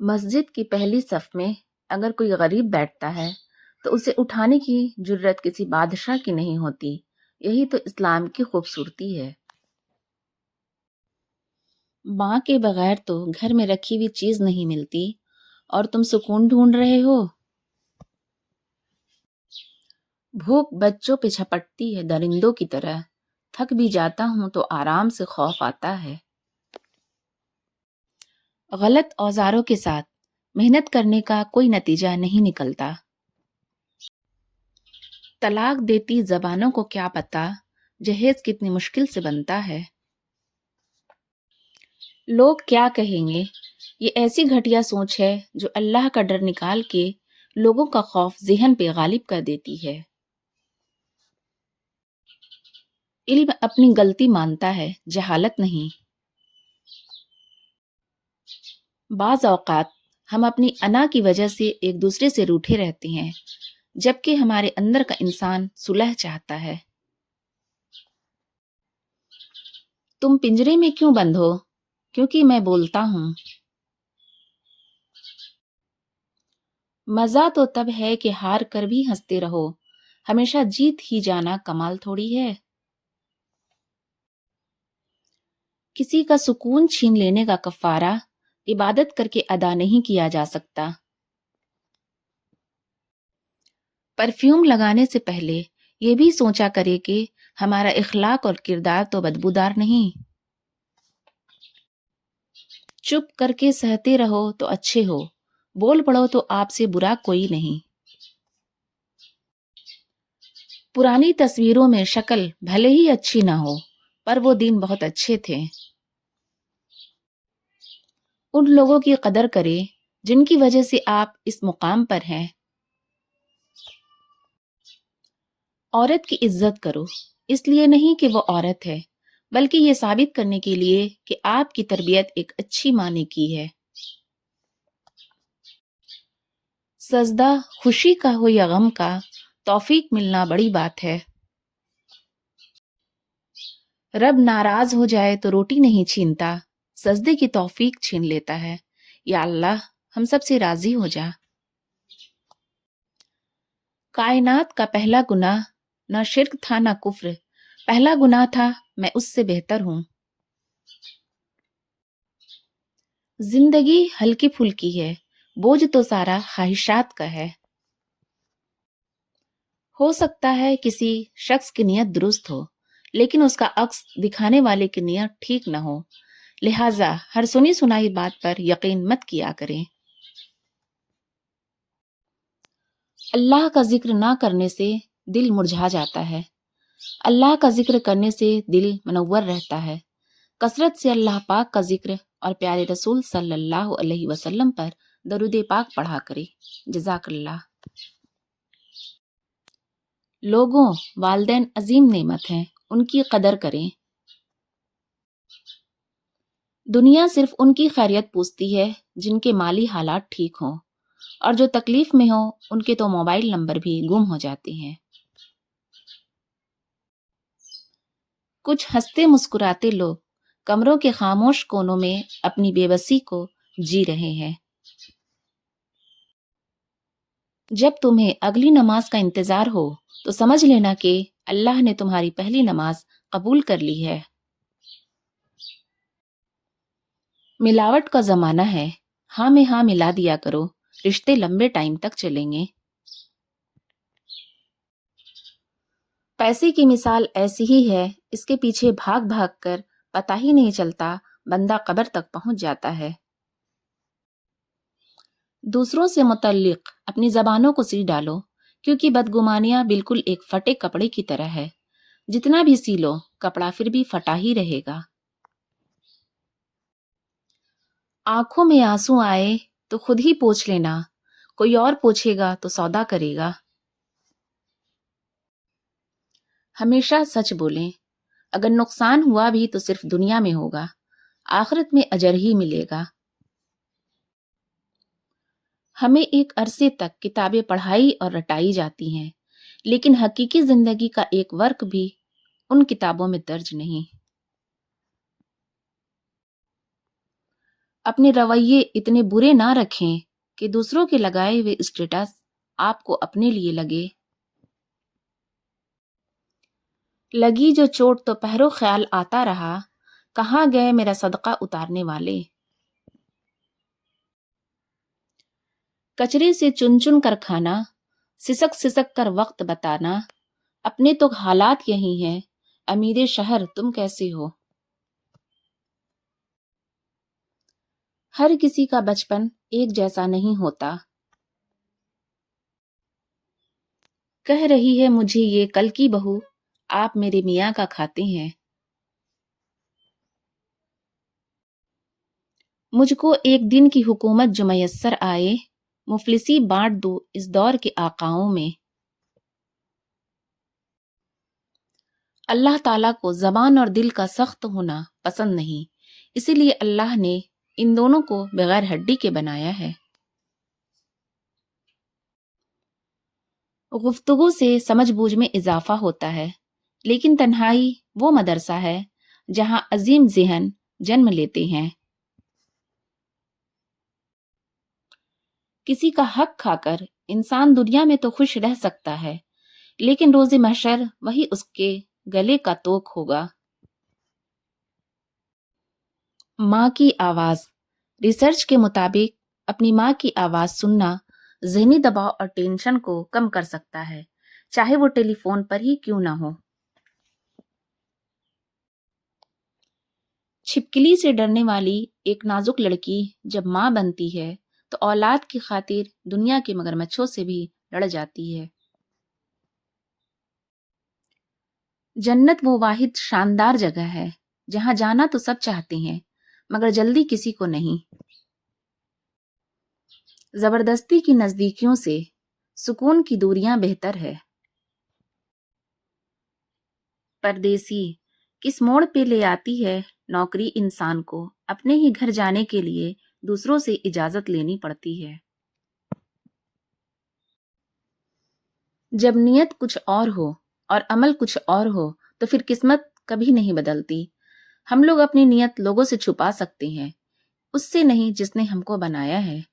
مسجد کی پہلی صف میں اگر کوئی غریب بیٹھتا ہے تو اسے اٹھانے کی جرت کسی بادشاہ کی نہیں ہوتی۔ یہی تو اسلام کی خوبصورتی ہے۔ ماں کے بغیر تو گھر میں رکھی ہوئی چیز نہیں ملتی اور تم سکون ڈھونڈ رہے ہو۔ بھوک بچوں پہ جھپٹتی ہے درندوں کی طرح، تھک بھی جاتا ہوں تو آرام سے خوف آتا ہے۔ غلط اوزاروں کے ساتھ محنت کرنے کا کوئی نتیجہ نہیں نکلتا۔ طلاق دیتی زبانوں کو کیا پتا جہیز کتنی مشکل سے بنتا ہے۔ لوگ کیا کہیں گے، یہ ایسی گھٹیا سوچ ہے جو اللہ کا ڈر نکال کے لوگوں کا خوف ذہن پہ غالب کر دیتی ہے۔ علم اپنی غلطی مانتا ہے، جہالت نہیں۔ بعض اوقات ہم اپنی انا کی وجہ سے ایک دوسرے سے روٹھے رہتے ہیں، جبکہ ہمارے اندر کا انسان صلح چاہتا ہے۔ تم پنجرے میں کیوں بند ہو؟ کیونکہ میں بولتا ہوں۔ مزہ تو تب ہے کہ ہار کر بھی ہنستے رہو، ہمیشہ جیت ہی جانا کمال تھوڑی ہے۔ کسی کا سکون چھین لینے کا کفارہ عبادت کر کے ادا نہیں کیا جا سکتا۔ پرفیوم لگانے سے پہلے یہ بھی سوچا کرے کہ ہمارا اخلاق اور کردار تو بدبودار نہیں۔ چپ کر کے سہتے رہو تو اچھے ہو، بول پڑو تو آپ سے برا کوئی نہیں۔ پرانی تصویروں میں شکل بھلے ہی اچھی نہ ہو، پر وہ دن بہت اچھے تھے۔ ان لوگوں کی قدر کرے جن کی وجہ سے آپ اس مقام پر ہیں۔ عورت کی عزت کرو، اس لیے نہیں کہ وہ عورت ہے، بلکہ یہ ثابت کرنے کے لیے کہ آپ کی تربیت ایک اچھی ماں نے کی ہے۔ سجدہ خوشی کا ہو یا غم کا، توفیق ملنا بڑی بات ہے۔ رب ناراض ہو جائے تو روٹی نہیں چھینتا، سجدے کی توفیق چھین لیتا ہے۔ یا اللہ ہم سب سے راضی ہو جا۔ کائنات کا پہلا گناہ نہ شرک تھا نہ کفر، پہلا گناہ تھا میں اس سے بہتر ہوں۔ زندگی ہلکی پھلکی ہے، بوجھ تو سارا خواہشات کا ہے۔ ہو سکتا ہے کسی شخص کی نیت درست ہو، لیکن اس کا عکس دکھانے والے کی نیت ٹھیک نہ ہو، لہٰذا ہر سنی سنائی بات پر یقین مت کیا کریں۔ اللہ کا ذکر نہ کرنے سے دل مرجھا جاتا ہے، اللہ کا ذکر کرنے سے دل منور رہتا ہے۔ کثرت سے اللہ پاک کا ذکر اور پیارے رسول صلی اللہ علیہ وسلم پر درود پاک پڑھا کرے۔ جزاک اللہ۔ لوگوں، والدین عظیم نعمت ہیں، ان کی قدر کریں۔ دنیا صرف ان کی خیریت پوچھتی ہے جن کے مالی حالات ٹھیک ہوں، اور جو تکلیف میں ہوں ان کے تو موبائل نمبر بھی گم ہو جاتے ہیں۔ کچھ ہنستے مسکراتے لوگ کمروں کے خاموش کونوں میں اپنی بے بسی کو جی رہے ہیں۔ جب تمہیں اگلی نماز کا انتظار ہو تو سمجھ لینا کہ اللہ نے تمہاری پہلی نماز قبول کر لی ہے۔ ملاوٹ کا زمانہ ہے، ہاں میں ہاں ملا دیا کرو، رشتے لمبے ٹائم تک چلیں گے۔ پیسے کی مثال ایسی ہی ہے، اس کے پیچھے بھاگ بھاگ کر پتہ ہی نہیں چلتا بندہ قبر تک پہنچ جاتا ہے۔ دوسروں سے متعلق اپنی زبانوں کو سی ڈالو، کیونکہ بدگمانیاں بالکل ایک پھٹے کپڑے کی طرح ہے، جتنا بھی سی لو کپڑا پھر بھی پھٹا ہی رہے گا۔ آنکھوں میں آنسو آئے تو خود ہی پوچھ لینا، کوئی اور پوچھے گا تو سودا کرے گا۔ ہمیشہ سچ بولیں، اگر نقصان ہوا بھی تو صرف دنیا میں ہوگا، آخرت میں اجر ہی ملے گا۔ ہمیں ایک عرصے تک کتابیں پڑھائی اور رٹائی جاتی ہیں، لیکن حقیقی زندگی کا ایک ورق بھی ان کتابوں میں درج نہیں۔ اپنے رویے اتنے برے نہ رکھیں کہ دوسروں کے لگائے ہوئے اسٹیٹس آپ کو اپنے لیے لگے۔ لگی جو چوٹ تو پہرو خیال آتا رہا، کہاں گئے میرا صدقہ اتارنے والے۔ کچرے سے چن چن کر کھانا، سسک سسک کر وقت بتانا، اپنے تو حالات یہی ہیں، امیر شہر تم کیسے ہو۔ ہر کسی کا بچپن ایک جیسا نہیں ہوتا۔ کہہ رہی ہے مجھے یہ کل کی بہو، آپ میرے میاں کا کھاتے ہیں۔ مجھ کو ایک دن کی حکومت جو میسر آئے، مفلسی بانٹ دو اس دور کے آقاؤں میں۔ اللہ تعالیٰ کو زبان اور دل کا سخت ہونا پسند نہیں، اسی لیے اللہ نے ان دونوں کو بغیر ہڈی کے بنایا ہے۔ گفتگو سے سمجھ بوجھ میں اضافہ ہوتا ہے، لیکن تنہائی وہ مدرسہ ہے جہاں عظیم ذہن جنم لیتے ہیں۔ کسی کا حق کھا کر انسان دنیا میں تو خوش رہ سکتا ہے، لیکن روز محشر وہی اس کے گلے کا توک ہوگا۔ ماں کی آواز۔ ریسرچ کے مطابق اپنی ماں کی آواز سننا ذہنی دباؤ اور ٹینشن کو کم کر سکتا ہے، چاہے وہ ٹیلی فون پر ہی کیوں نہ ہو۔ چھپکلی سے ڈرنے والی ایک نازک لڑکی جب ماں بنتی ہے تو اولاد کی خاطر دنیا کے مگرمچھوں سے بھی لڑ جاتی ہے۔ جنت وہ واحد شاندار جگہ ہے جہاں جانا تو سب چاہتے ہیں مگر جلدی کسی کو نہیں۔ زبردستی کی نزدیکیوں سے سکون کی دوریاں بہتر ہے۔ پردیسی۔ کس موڑ پہ لے آتی ہے نوکری انسان کو اپنے ہی گھر جانے کے لیے دوسروں سے اجازت لینی پڑتی ہے۔ جب نیت کچھ اور ہو اور عمل کچھ اور ہو تو پھر قسمت کبھی نہیں بدلتی۔ ہم لوگ اپنی نیت لوگوں سے چھپا سکتے ہیں، اس سے نہیں جس نے ہم کو بنایا ہے۔